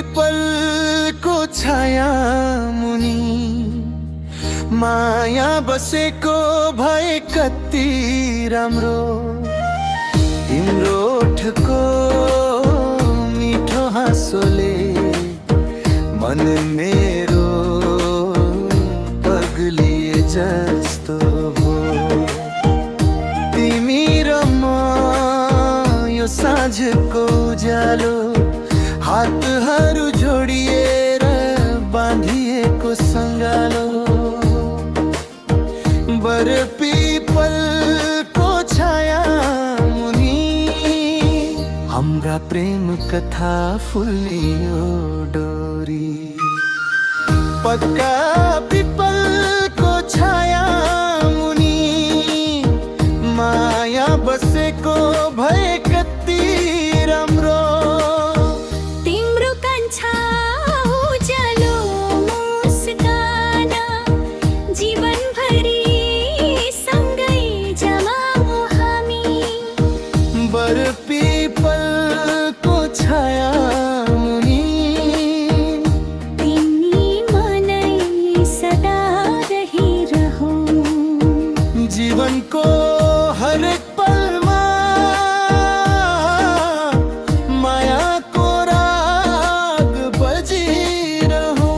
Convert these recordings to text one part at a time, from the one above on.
पीपल को छाया मुनि माया बसेको भए कति राम्रो तिम्रो ओठको मिठो हाँसोले मन मेरो पग्लिए जस्तो हो तिमी र म यो साँझको उज्यालो हातहरू जोडिएर बाँधिएको सङ्गालो बर पीपलको छाया मुनि हाम्रा प्रेम कथा फुल्यो डोरी पक्का पीपलको छाया मुनि माया बसेको भए कति राम्रो पीपलको छाया मुनि तिमी मनै सदा रहिरहौ जीवनको हरेक पलमा मायाको राग बजिरहौ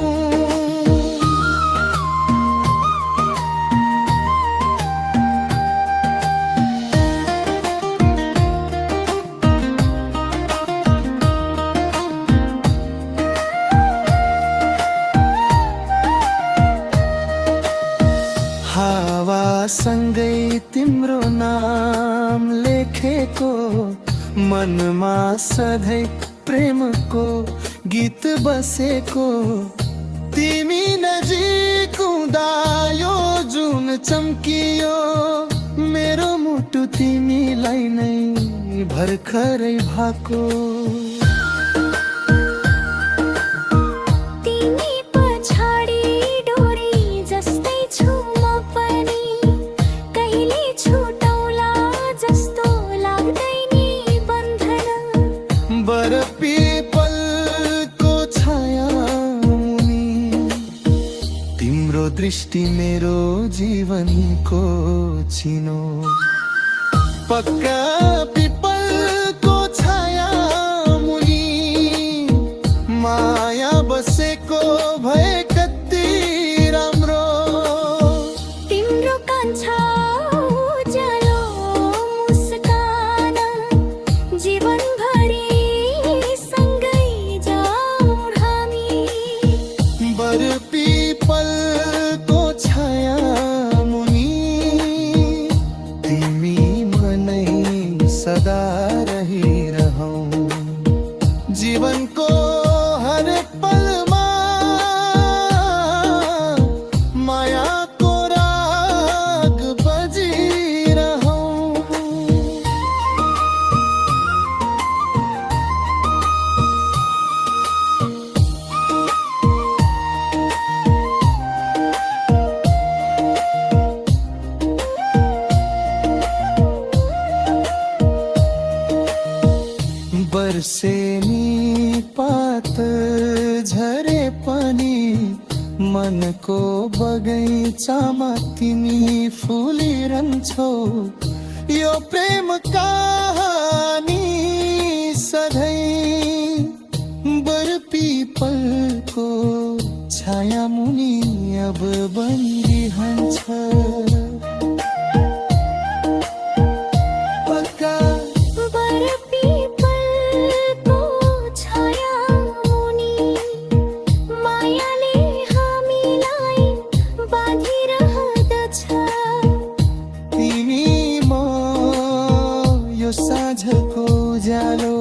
हावासँगै तिम्रो नाम लेखेको मनमा सधैँ प्रेमको गीत बसेको तिमी नजिक हुँदा यो जुन चम्कियो मेरो मुटु तिमीलाई नै भर्खरै भएको बर पीपलको छाया मुनि तिम्रो दृष्टि मेरो जीवनको चिनो पक्का पीपलको छाया मुनि माया बसेको भए कति राम्रो तिम्रो कान्छा उज्यालो मुस्कान जीवनभरि पीपलको छाया मुनि तिमी मनै सदा रहिरहौ जीवनको हरेक पलमा मायाको राग बजिरहौ बर्सेनी पात झरे पनि मनको बगैँचामा तिमी फुलिरहन्छौ यो प्रेम कहानी सधैँ बर पीपलको छाया मुनि अब बनिरहन्छ साँझको उज्यालो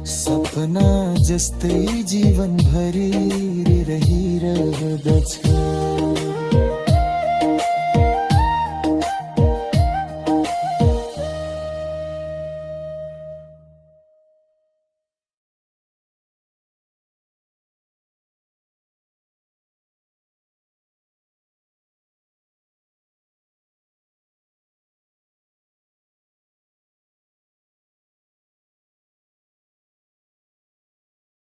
सपना जस्तै जीवनभरि रहिरहदछ।